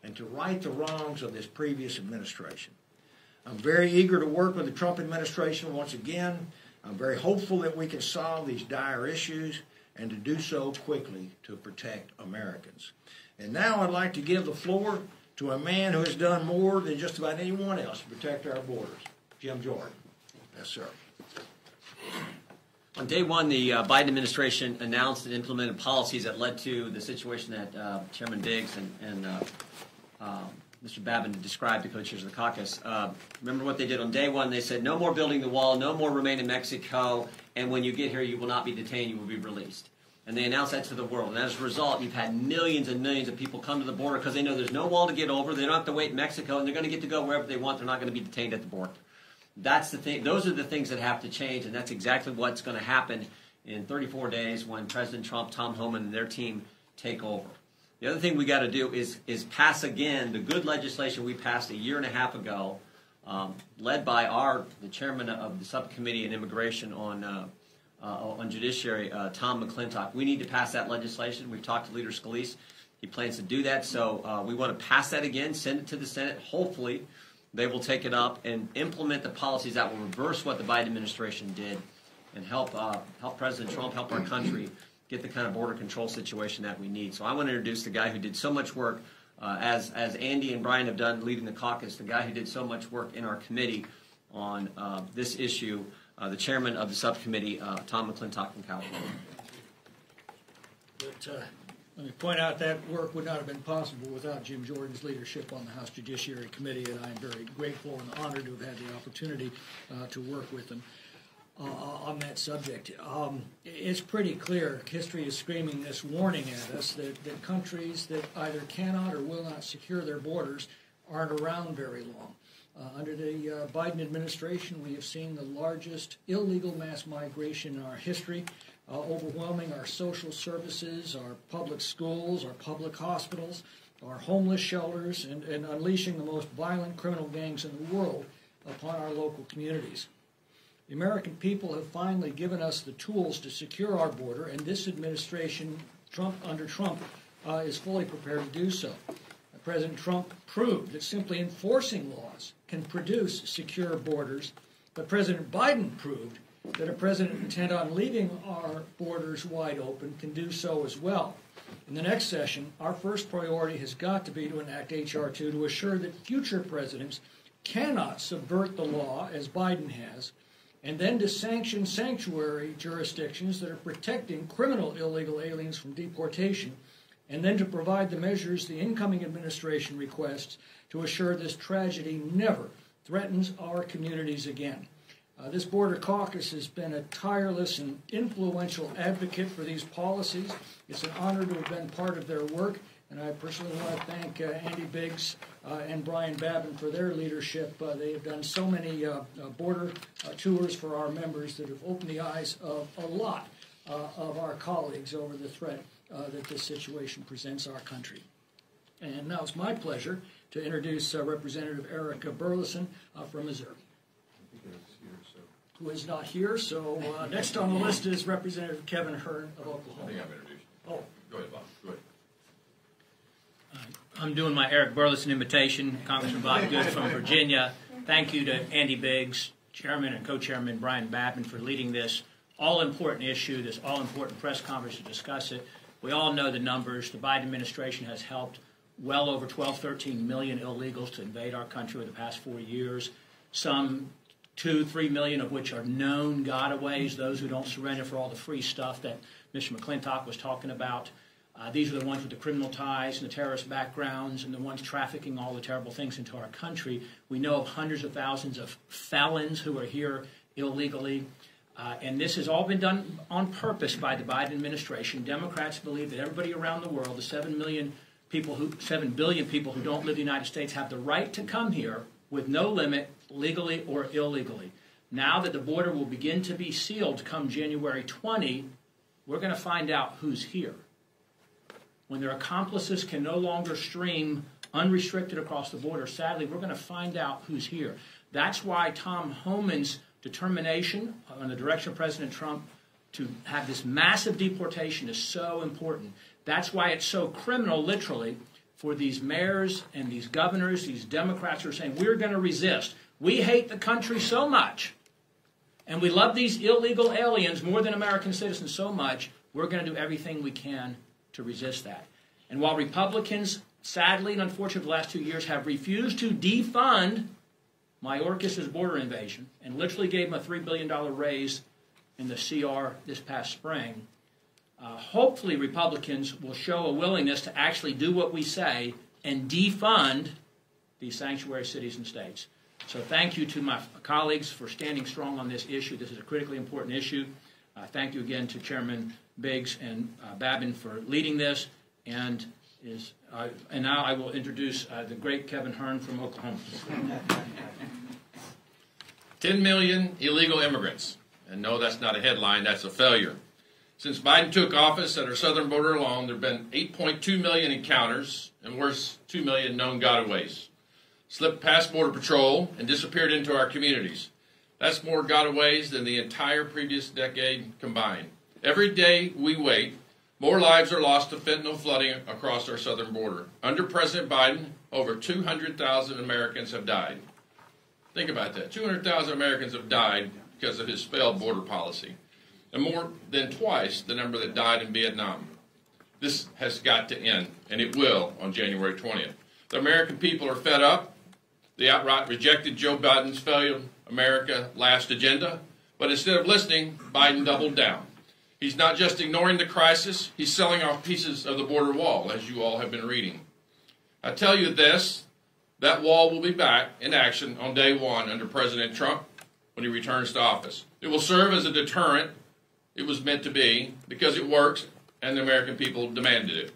and to right the wrongs of this previous administration. I'm very eager to work with the Trump administration once again. I'm very hopeful that we can solve these dire issues and to do so quickly to protect Americans. And now I'd like to give the floor to a man who has done more than just about anyone else to protect our borders, Jim Jordan. Yes, sir. On day one, the Biden administration announced and implemented policies that led to the situation that Chairman Biggs and Mr. Babin described, the co-chairs of the caucus. Remember what they did on day one? They said, no more building the wall, no more remain in Mexico, and when you get here, you will not be detained, you will be released. And they announced that to the world. And as a result, you've had millions and millions of people come to the border because they know there's no wall to get over, they don't have to wait in Mexico, and they're going to get to go wherever they want. They're not going to be detained at the border. That's the thing. Those are the things that have to change, and that's exactly what's going to happen in 34 days when President Trump, Tom Homan, and their team take over. The other thing we got to do is pass again the good legislation we passed a year and a half ago, led by the chairman of the subcommittee on immigration on judiciary, Tom McClintock. We need to pass that legislation. We've talked to Leader Scalise. He plans to do that, so we want to pass that again, send it to the Senate. Hopefully, they will take it up and implement the policies that will reverse what the Biden administration did and help President Trump, help our country get the kind of border control situation that we need. So I want to introduce the guy who did so much work, as Andy and Brian have done leading the caucus, the guy who did so much work in our committee on this issue, the chairman of the subcommittee, Tom McClintock from California. Let me point out that work would not have been possible without Jim Jordan's leadership on the House Judiciary Committee, and I am very grateful and honored to have had the opportunity to work with him on that subject. It's pretty clear, history is screaming this warning at us, that countries that either cannot or will not secure their borders aren't around very long. Under the Biden administration, we have seen the largest illegal mass migration in our history, overwhelming our social services, our public schools, our public hospitals, our homeless shelters, and unleashing the most violent criminal gangs in the world upon our local communities. The American people have finally given us the tools to secure our border, and this administration, under Trump, is fully prepared to do so. President Trump proved that simply enforcing laws can produce secure borders, but President Biden proved that a president intent on leaving our borders wide open can do so as well. In the next session, our first priority has got to be to enact H.R. 2 to assure that future presidents cannot subvert the law, as Biden has, and then to sanction sanctuary jurisdictions that are protecting criminal illegal aliens from deportation, and then to provide the measures the incoming administration requests to assure this tragedy never threatens our communities again. This border caucus has been a tireless and influential advocate for these policies. It's an honor to have been part of their work, and I personally want to thank Andy Biggs and Brian Babin for their leadership. They have done so many border tours for our members that have opened the eyes of a lot of our colleagues over the threat that this situation presents our country. And now it's my pleasure to introduce Representative Eric Burleson from Missouri, who is not here. So next on the list is Representative Kevin Hearn of Oklahoma. I think I've introduced you. Oh. Go ahead, Bob. Go ahead. I'm doing my Eric Burleson invitation. Congressman Bob Good from Virginia. Thank you to Andy Biggs, Chairman and Co-Chairman Brian Babin, for leading this all-important issue, this all-important press conference to discuss it. We all know the numbers. The Biden administration has helped well over 12, 13 million illegals to invade our country over the past 4 years. Some 2, 3 million of which are known gotaways, those who don't surrender for all the free stuff that Mr. McClintock was talking about. These are the ones with the criminal ties and the terrorist backgrounds and the ones trafficking all the terrible things into our country. We know of hundreds of thousands of felons who are here illegally. And this has all been done on purpose by the Biden administration. Democrats believe that everybody around the world, the 7 billion people who don't live in the United States, have the right to come here with no limit, legally or illegally. Now that the border will begin to be sealed come January 20, we're going to find out who's here. When their accomplices can no longer stream unrestricted across the border, sadly, we're going to find out who's here. That's why Tom Homan's determination on the direction of President Trump to have this massive deportation is so important. That's why it's so criminal, literally, for these mayors and these governors, these Democrats who are saying, we're going to resist. We hate the country so much, and we love these illegal aliens more than American citizens so much, we're going to do everything we can to resist that. And while Republicans, sadly and unfortunately, the last 2 years have refused to defund Mayorkas' border invasion and literally gave him a $3 billion raise in the CR this past spring, hopefully Republicans will show a willingness to actually do what we say and defund these sanctuary cities and states. So thank you to my colleagues for standing strong on this issue. This is a critically important issue. Thank you again to Chairman Biggs and Babin for leading this. And now I will introduce the great Kevin Hearn from Oklahoma. 10 million illegal immigrants. And no, that's not a headline, that's a failure. Since Biden took office at our southern border alone, there have been 8.2 million encounters and worse, 2 million known gotaways. Slipped past Border Patrol and disappeared into our communities. That's more gotaways than the entire previous decade combined. Every day we wait, more lives are lost to fentanyl flooding across our southern border. Under President Biden, over 200,000 Americans have died. Think about that. 200,000 Americans have died because of his failed border policy, and more than twice the number that died in Vietnam. This has got to end, and it will on January 20th. The American people are fed up. They outright rejected Joe Biden's failed America Last agenda, but instead of listening, Biden doubled down. He's not just ignoring the crisis, he's selling off pieces of the border wall, as you all have been reading. I tell you this, that wall will be back in action on day one under President Trump when he returns to office. It will serve as a deterrent. It was meant to be because it works and the American people demanded it.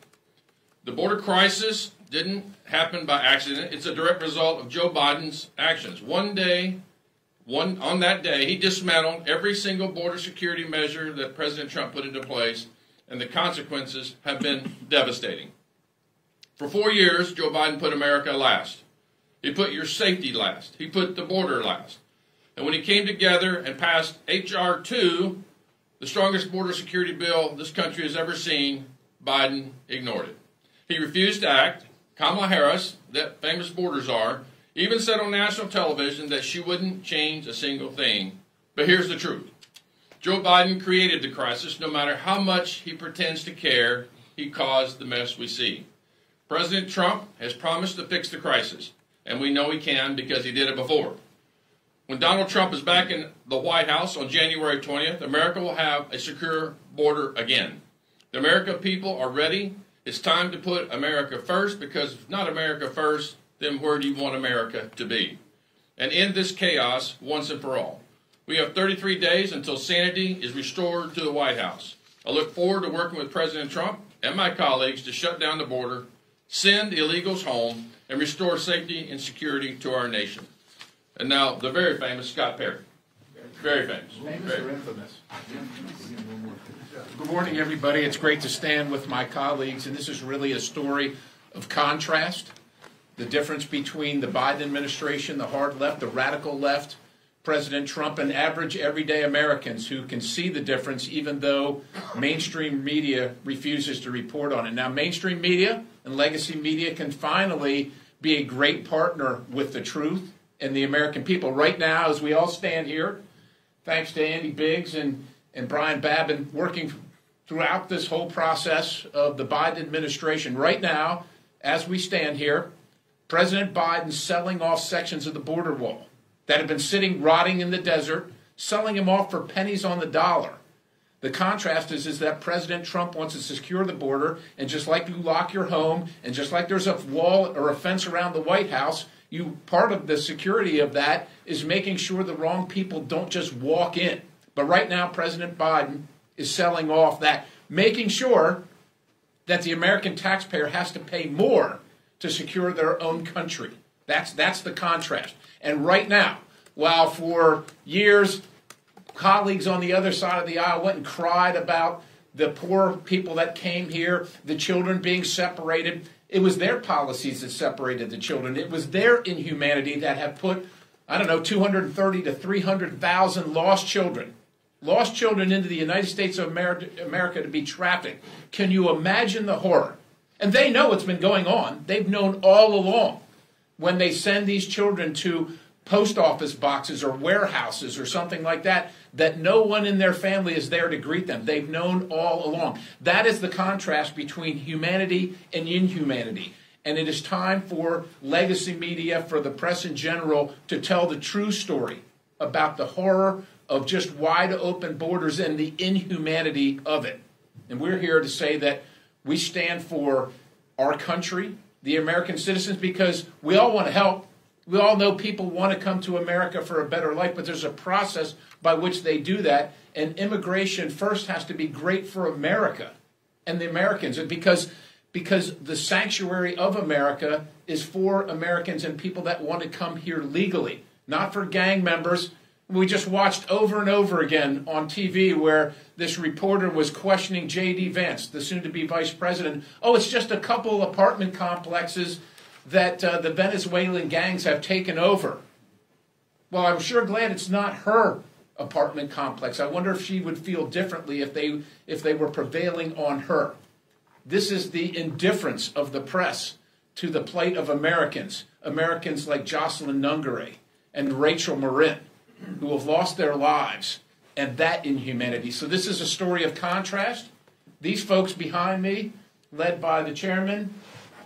The border crisis didn't happen by accident. It's a direct result of Joe Biden's actions. On that day, he dismantled every single border security measure that President Trump put into place, and the consequences have been devastating. For 4 years, Joe Biden put America last. He put your safety last. He put the border last. And when he came together and passed H.R. 2, the strongest border security bill this country has ever seen, Biden ignored it. He refused to act. Kamala Harris, that famous border czar, even said on national television that she wouldn't change a single thing. But here's the truth. Joe Biden created the crisis. No matter how much he pretends to care, he caused the mess we see. President Trump has promised to fix the crisis, and we know he can because he did it before. When Donald Trump is back in the White House on January 20th, America will have a secure border again. The American people are ready. It's time to put America first, because if not America first, then where do you want America to be? And end this chaos once and for all. We have 33 days until sanity is restored to the White House. I look forward to working with President Trump and my colleagues to shut down the border, send illegals home, and restore safety and security to our nation. And now, the very famous Scott Perry. Very famous. Famous or infamous? Good morning, everybody. It's great to stand with my colleagues, and this is really a story of contrast. The difference between the Biden administration, the hard left, the radical left, President Trump, and average everyday Americans who can see the difference even though mainstream media refuses to report on it. Now, mainstream media and legacy media can finally be a great partner with the truth and the American people. Right now, as we all stand here, thanks to Andy Biggs and Brian Babin working throughout this whole process of the Biden administration, right now, as we stand here, President Biden's selling off sections of the border wall that have been sitting rotting in the desert, selling them off for pennies on the dollar. The contrast is that President Trump wants to secure the border, and just like you lock your home, and just like there's a wall or a fence around the White House, part of the security of that is making sure the wrong people don't just walk in. But right now, President Biden is selling off that, making sure that the American taxpayer has to pay more to secure their own country. That's the contrast. And right now, while for years colleagues on the other side of the aisle went and cried about the poor people that came here, the children being separated, it was their policies that separated the children. It was their inhumanity that have put, 230 to 300,000 lost children into the United States of America to be trafficked. Can you imagine the horror? And they know what's been going on. They've known all along when they send these children to post office boxes or warehouses or something like that, that no one in their family is there to greet them. They've known all along. That is the contrast between humanity and inhumanity. And it is time for legacy media, for the press in general, to tell the true story about the horror of just wide open borders and the inhumanity of it. And we're here to say that we stand for our country, the American citizens, because we all want to help. We all know people want to come to America for a better life, but there's a process by which they do that. And immigration first has to be great for America and the Americans. And because the sanctuary of America is for Americans and people that want to come here legally, not for gang members. We just watched over and over again on TV where this reporter was questioning J.D. Vance, the soon-to-be vice president. Oh, it's just a couple apartment complexes that the Venezuelan gangs have taken over. Well, I'm sure glad it's not her apartment complex. I wonder if she would feel differently if they were prevailing on her. This is the indifference of the press to the plight of Americans like Jocelyn Nungare and Rachel Marin, who have lost their lives, and that inhumanity. So this is a story of contrast. These folks behind me, led by the chairman,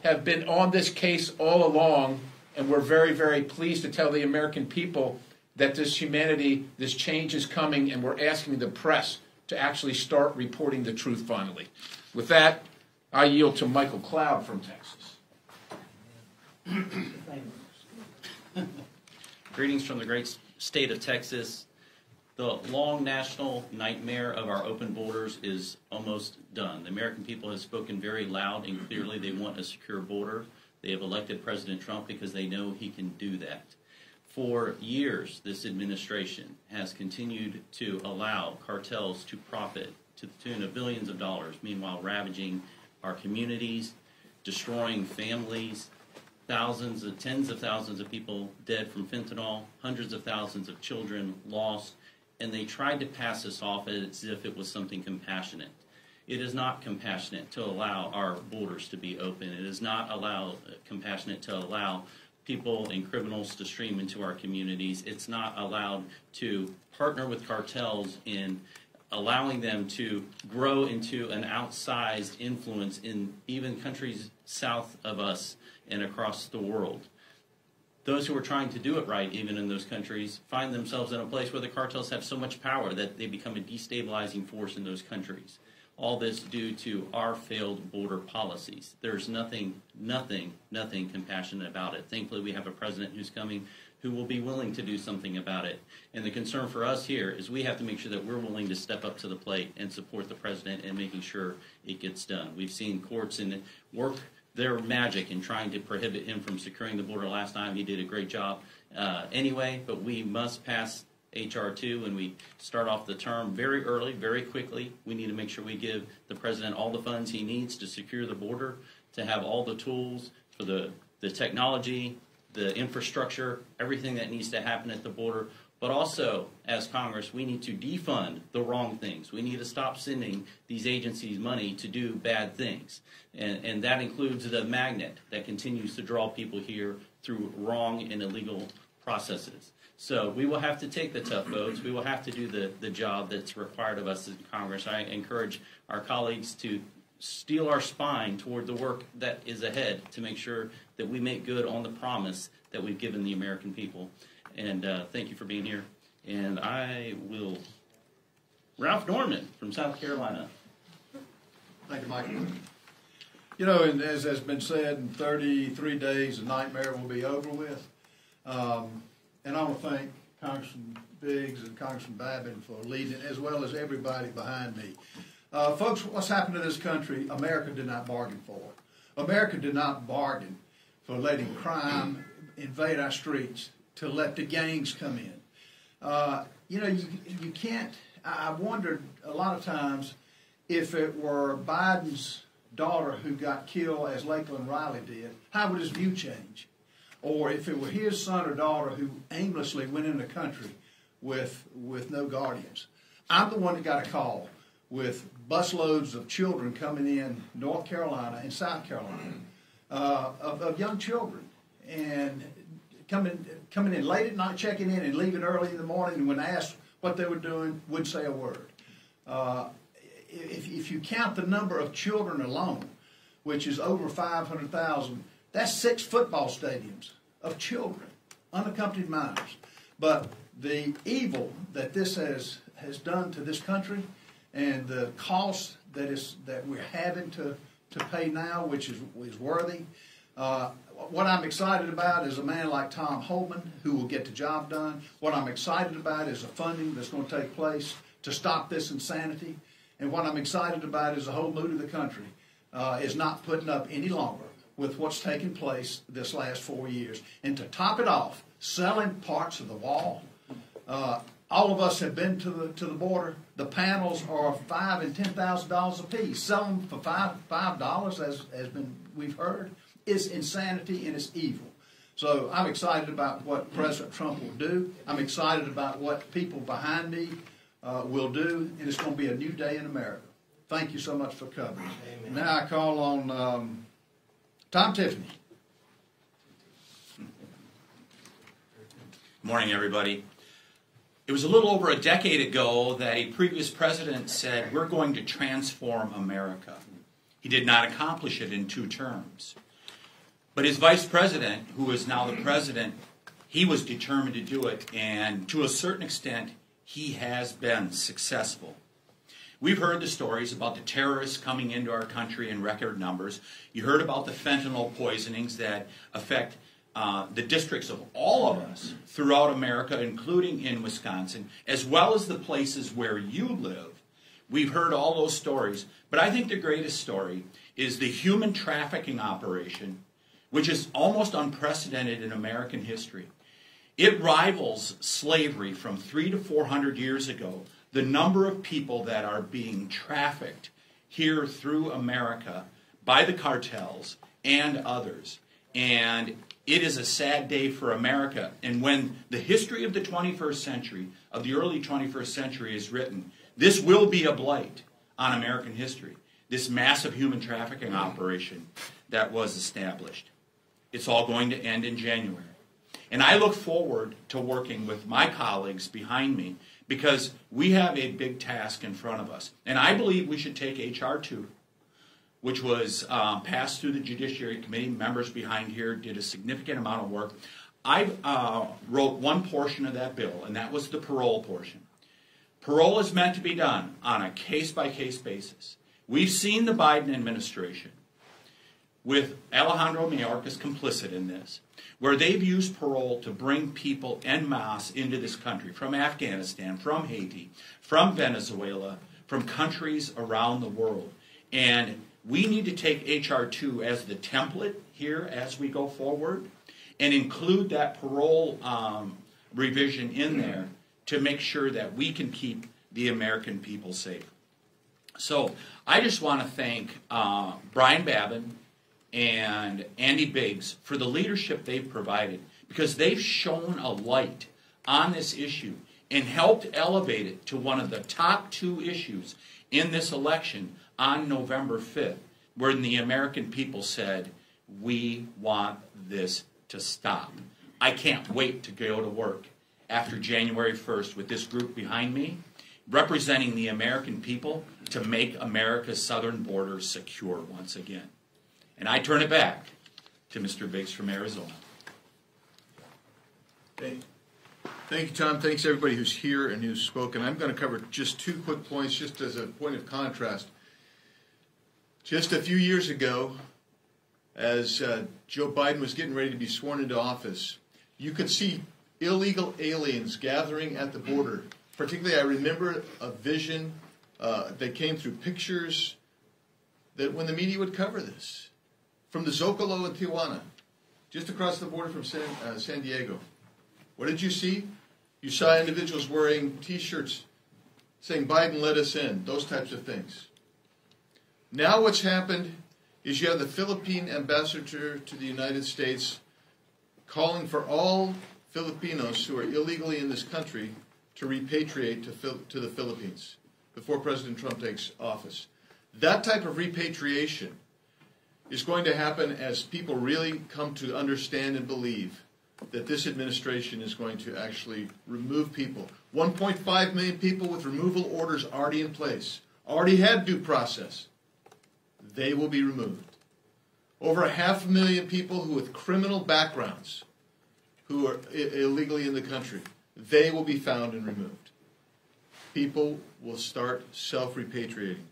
have been on this case all along, and we're very, very pleased to tell the American people that this humanity, this change is coming, and we're asking the press to actually start reporting the truth finally. With that, I yield to Michael Cloud from Texas. Greetings from the great state of Texas. The long national nightmare of our open borders is almost done. The American people have spoken very loud and clearly. They want a secure border. They have elected President Trump because they know he can do that. For years, this administration has continued to allow cartels to profit to the tune of billions of dollars, meanwhile ravaging our communities, destroying families, tens of thousands of people dead from fentanyl, hundreds of thousands of children lost, and they tried to pass this off as if it was something compassionate. It is not compassionate to allow our borders to be open. It is not compassionate to allow people and criminals to stream into our communities. It's not allowed to partner with cartels in allowing them to grow into an outsized influence in even countries south of us and across the world. Those who are trying to do it right, even in those countries, find themselves in a place where the cartels have so much power that they become a destabilizing force in those countries. All this due to our failed border policies. There's nothing compassionate about it. Thankfully, we have a president who's coming who will be willing to do something about it. And the concern for us here is we have to make sure that we're willing to step up to the plate and support the president in making sure it gets done. We've seen courts work their magic in trying to prohibit him from securing the border last time. He did a great job anyway, but we must pass H.R. 2 when we start off the term very early, very quickly. We need to make sure we give the president all the funds he needs to secure the border, to have all the tools for the technology, the infrastructure, everything that needs to happen at the border. But also, as Congress, we need to defund the wrong things. We need to stop sending these agencies money to do bad things. And that includes the magnet that continues to draw people here through wrong and illegal processes. So we will have to take the tough votes. We will have to do the job that's required of us in Congress. I encourage our colleagues to steel our spine toward the work that is ahead to make sure that we make good on the promise that we've given the American people. And thank you for being here. And I will, Ralph Norman from South Carolina. Thank you, Michael. You know, and as has been said, in 33 days, the nightmare will be over with. And I want to thank Congressman Biggs and Congressman Babin for leading, as well as everybody behind me. Folks, what's happened to this country, America did not bargain for. America did not bargain for letting crime invade our streets, to let the gangs come in. You know, you can't, I wondered a lot of times if it were Biden's daughter who got killed as Lakeland Riley did, how would his view change? Or if it were his son or daughter who aimlessly went in the country with no guardians. I'm the one that got a call with busloads of children coming in North Carolina and South Carolina, of young children, and coming in late at night, checking in, and leaving early in the morning, and when asked what they were doing, wouldn't say a word. If you count the number of children alone, which is over 500,000, that's 6 football stadiums of children, unaccompanied minors. But the evil that this has done to this country, and the cost that we're having to pay now, which is worthy. What I'm excited about is a man like Tom Homan, who will get the job done. What I'm excited about is the funding that's going to take place to stop this insanity. And what I'm excited about is the whole mood of the country is not putting up any longer with what's taken place this last 4 years. And to top it off, selling parts of the wall. All of us have been to the border. The panels are $5,000 and $10,000 a piece. Selling them for $5, as we've heard, is insanity and it's evil. So I'm excited about what President Trump will do. I'm excited about what people behind me will do, and it's going to be a new day in America. Thank you so much for coming. Amen. Now I call on Tom Tiffany. Morning, everybody. It was a little over a decade ago that a previous president said, we're going to transform America. He did not accomplish it in 2 terms. But his vice president, who is now the president, he was determined to do it, and to a certain extent, he has been successful. We've heard the stories about the terrorists coming into our country in record numbers. You heard about the fentanyl poisonings that affect the districts of all of us throughout America, including in Wisconsin, as well as the places where you live. We've heard all those stories, but I think the greatest story is the human trafficking operation, which is almost unprecedented in American history. It rivals slavery from 300 to 400 years ago, the number of people that are being trafficked here through America by the cartels and others. And it is a sad day for America. And when the history of the 21st century, of the early 21st century is written, this will be a blight on American history, this massive human trafficking operation that was established. It's all going to end in January. And I look forward to working with my colleagues behind me because we have a big task in front of us. And I believe we should take H.R. 2, which was passed through the Judiciary Committee. Members behind here did a significant amount of work. I wrote one portion of that bill, and that was the parole portion. Parole is meant to be done on a case-by-case basis. We've seen the Biden administration, with Alejandro Mayorkas complicit in this, where they've used parole to bring people en masse into this country from Afghanistan, from Haiti, from Venezuela, from countries around the world. And we need to take H.R. 2 as the template here as we go forward and include that parole revision in there to make sure that we can keep the American people safe. So I just want to thank Brian Babin and Andy Biggs for the leadership they've provided, because they've shone a light on this issue and helped elevate it to one of the top 2 issues in this election on November 5th, when the American people said, we want this to stop. I can't wait to go to work after January 1st with this group behind me, representing the American people to make America's southern border secure once again. And I turn it back to Mr. Biggs from Arizona. Thank you, Tom. Thanks, everybody who's here and who's spoken. I'm going to cover just 2 quick points, just as a point of contrast. Just a few years ago, as Joe Biden was getting ready to be sworn into office, you could see illegal aliens gathering at the border. Particularly, I remember a vision that came through pictures that when the media would cover this, from the Zocalo in Tijuana, just across the border from San Diego. What did you see? You saw individuals wearing T-shirts saying, Biden let us in, those types of things. Now what's happened is you have the Philippine ambassador to the United States calling for all Filipinos who are illegally in this country to repatriate to the Philippines. before President Trump takes office. That type of repatriation is going to happen as people really come to understand and believe that this administration is going to actually remove people. 1.5 million people with removal orders already in place, already had due process. They will be removed. Over 500,000 people who with criminal backgrounds who are illegally in the country, they will be found and removed. People will start self-repatriating.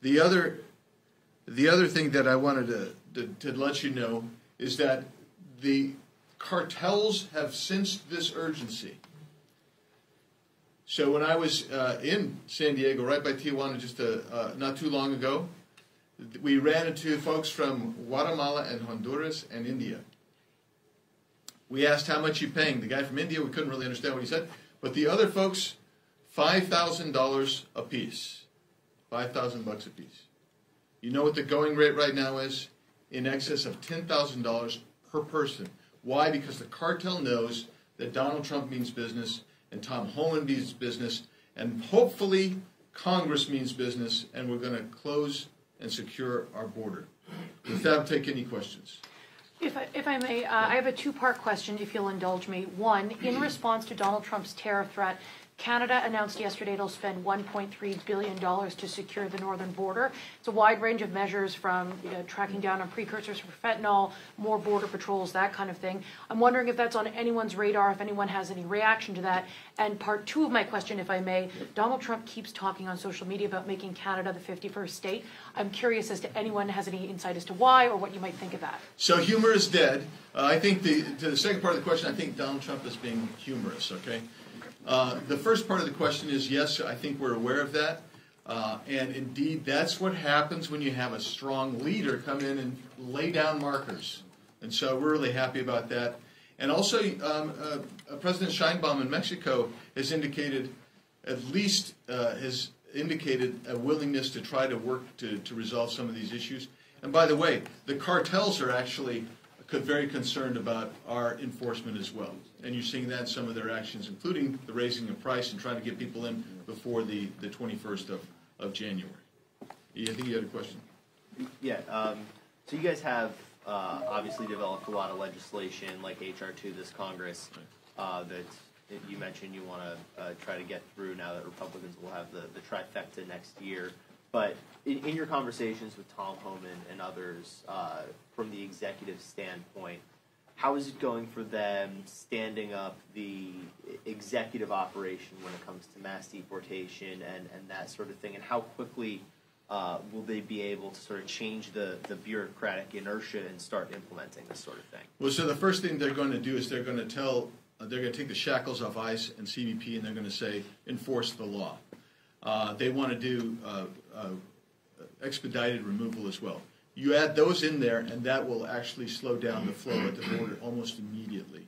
The other thing that I wanted to let you know is that the cartels have sensed this urgency. So when I was in San Diego, right by Tijuana, just not too long ago, we ran into folks from Guatemala and Honduras and India. We asked how much you paying. The guy from India, we couldn't really understand what he said. But the other folks, $5,000 a piece. $5,000 a piece. You know what the going rate right now is? In excess of $10,000 per person. Why? Because the cartel knows that Donald Trump means business and Tom Homan means business and hopefully Congress means business, and we're going to close and secure our border. With that, I'll take any questions. If I may, I have a two-part question, if you'll indulge me. One, in response to Donald Trump's tariff threat, Canada announced yesterday it'll spend $1.3 billion to secure the northern border. It's a wide range of measures from tracking down on precursors for fentanyl, more border patrols, that kind of thing. I'm wondering if that's on anyone's radar, if anyone has any reaction to that. And part two of my question, if I may, Donald Trump keeps talking on social media about making Canada the 51st state. I'm curious as to anyone has any insight as to why or what you might think of that. So humor is dead. I think to the second part of the question, I think Donald Trump is being humorous, okay? The first part of the question is, yes, I think we're aware of that. And indeed, that's what happens when you have a strong leader come in and lay down markers. And so we're really happy about that. And also, President Sheinbaum in Mexico has indicated, has indicated a willingness to try to work to resolve some of these issues. And by the way, the cartels are actually very concerned about our enforcement as well. And you're seeing that in some of their actions, including the raising of price and trying to get people in before the 21st of January. I think you had a question. Yeah. So you guys have obviously developed a lot of legislation like H.R. 2 this Congress that you mentioned you want to try to get through now that Republicans will have the trifecta next year. But in your conversations with Tom Homan and others, from the executive standpoint, how is it going for them standing up the executive operation when it comes to mass deportation and that sort of thing? And how quickly will they be able to sort of change the bureaucratic inertia and start implementing this sort of thing? Well, so the first thing they're going to do is they're going to take the shackles off ICE and CBP, and they're going to say, enforce the law. They want to do expedited removal as well. You add those in there, and that will actually slow down the flow at the border almost immediately.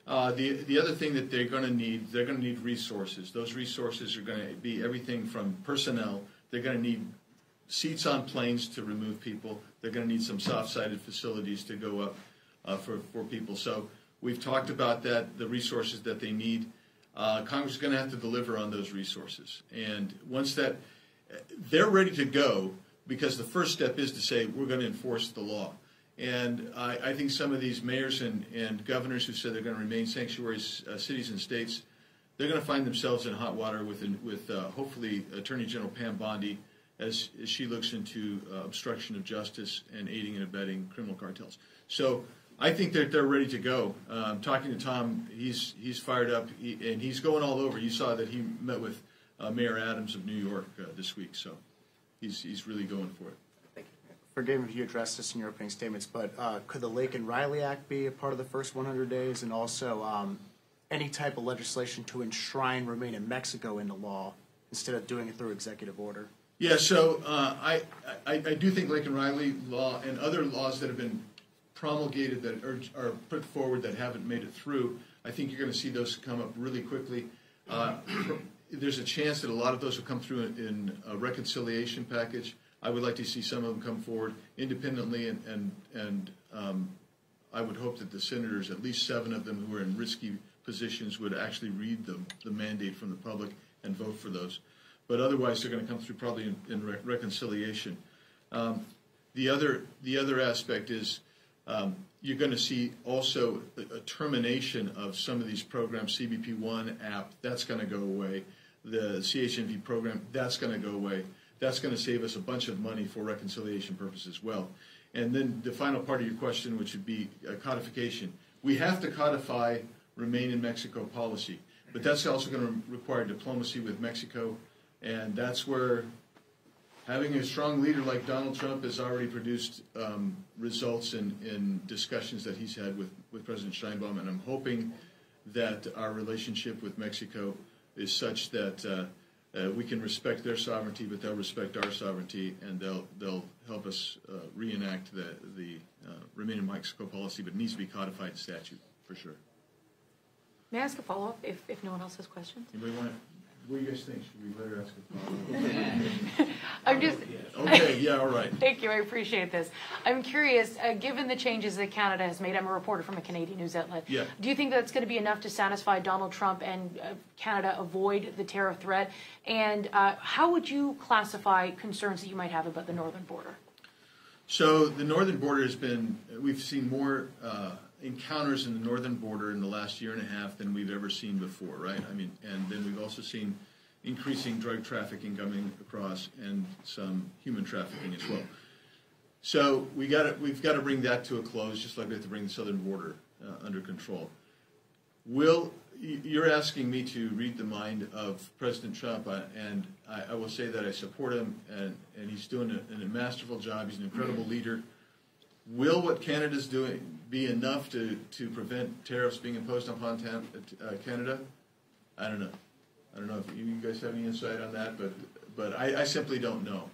The other thing that they're going to need resources. Those resources are going to be everything from personnel. They're going to need seats on planes to remove people. They're going to need some soft-sided facilities to go up for people. So we've talked about that, the resources that they need. Congress is going to have to deliver on those resources. And once that, they're ready to go, because the first step is to say we're going to enforce the law. And I think some of these mayors and governors who said they're going to remain sanctuary cities and states, they're going to find themselves in hot water with hopefully Attorney General Pam Bondi as she looks into obstruction of justice and aiding and abetting criminal cartels. So I think that they're ready to go. Talking to Tom, he's fired up, and he's going all over. You saw that he met with Mayor Adams of New York this week, so he's really going for it. Thank you. Forgive me if you addressed this in your opening statements, but could the Lake and Riley Act be a part of the first 100 days, and also any type of legislation to enshrine Remain in Mexico into law instead of doing it through executive order? Yeah, so I do think Lake and Riley law and other laws that have been promulgated that are put forward that haven't made it through, I think you're going to see those come up really quickly. There's a chance that a lot of those will come through in a reconciliation package. I would like to see some of them come forward independently, and I would hope that the senators, at least 7 of them who are in risky positions, would actually read the mandate from the public and vote for those. but otherwise they're going to come through probably in reconciliation. The other aspect is you're going to see also a termination of some of these programs. CBP1 app, that's going to go away. The CHNV program, that's going to go away. That's going to save us a bunch of money for reconciliation purposes as well. And then the final part of your question, which would be codification. We have to codify Remain in Mexico policy, but that's also going to require diplomacy with Mexico, and that's where having a strong leader like Donald Trump has already produced results in discussions that he's had with President Steinbaum, and I'm hoping that our relationship with Mexico is such that we can respect their sovereignty, but they'll respect our sovereignty, and they'll help us reenact the Remain in Mexico policy, but it needs to be codified in statute for sure. May I ask a follow-up if no one else has questions? Anybody want to? What do you guys think? Should we let her ask a follow-up? I'm just. Okay, yeah, all right. Thank you, I appreciate this. I'm curious, given the changes that Canada has made, I'm a reporter from a Canadian news outlet. Yeah. Do you think that's going to be enough to satisfy Donald Trump and Canada avoid the tariff threat? And how would you classify concerns that you might have about the northern border? So the northern border has been, we've seen more encounters in the northern border in the last year and a half than we've ever seen before, right? I mean, and then we've also seen increasing drug trafficking coming across and some human trafficking as well. So we've got to bring that to a close, just like we have to bring the southern border under control. You're asking me to read the mind of President Trump, and I will say that I support him, and he's doing a masterful job. He's an incredible leader. Will what Canada's doing be enough to prevent tariffs being imposed upon Canada? I don't know. I don't know if you guys have any insight on that, but I simply don't know.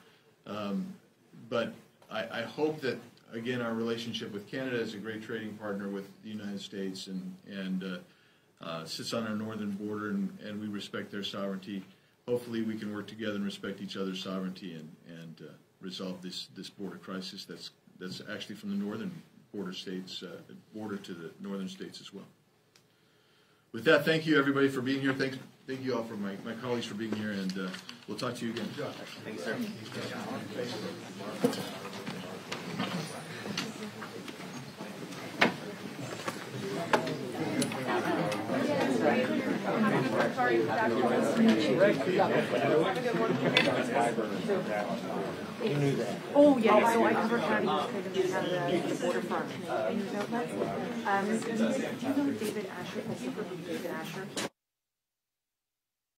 But I hope that, again, our relationship with Canada is a great trading partner with the United States and sits on our northern border, and we respect their sovereignty. Hopefully we can work together and respect each other's sovereignty and resolve this border crisis that's actually from the northern border states, border to the northern states as well. With that, thank you everybody for being here. Thank you all for my colleagues for being here, and we'll talk to you again. Thank you, sir. Oh, yeah, so I cover Canada the borderfront news outlet. Do you know David Asher? David Asher?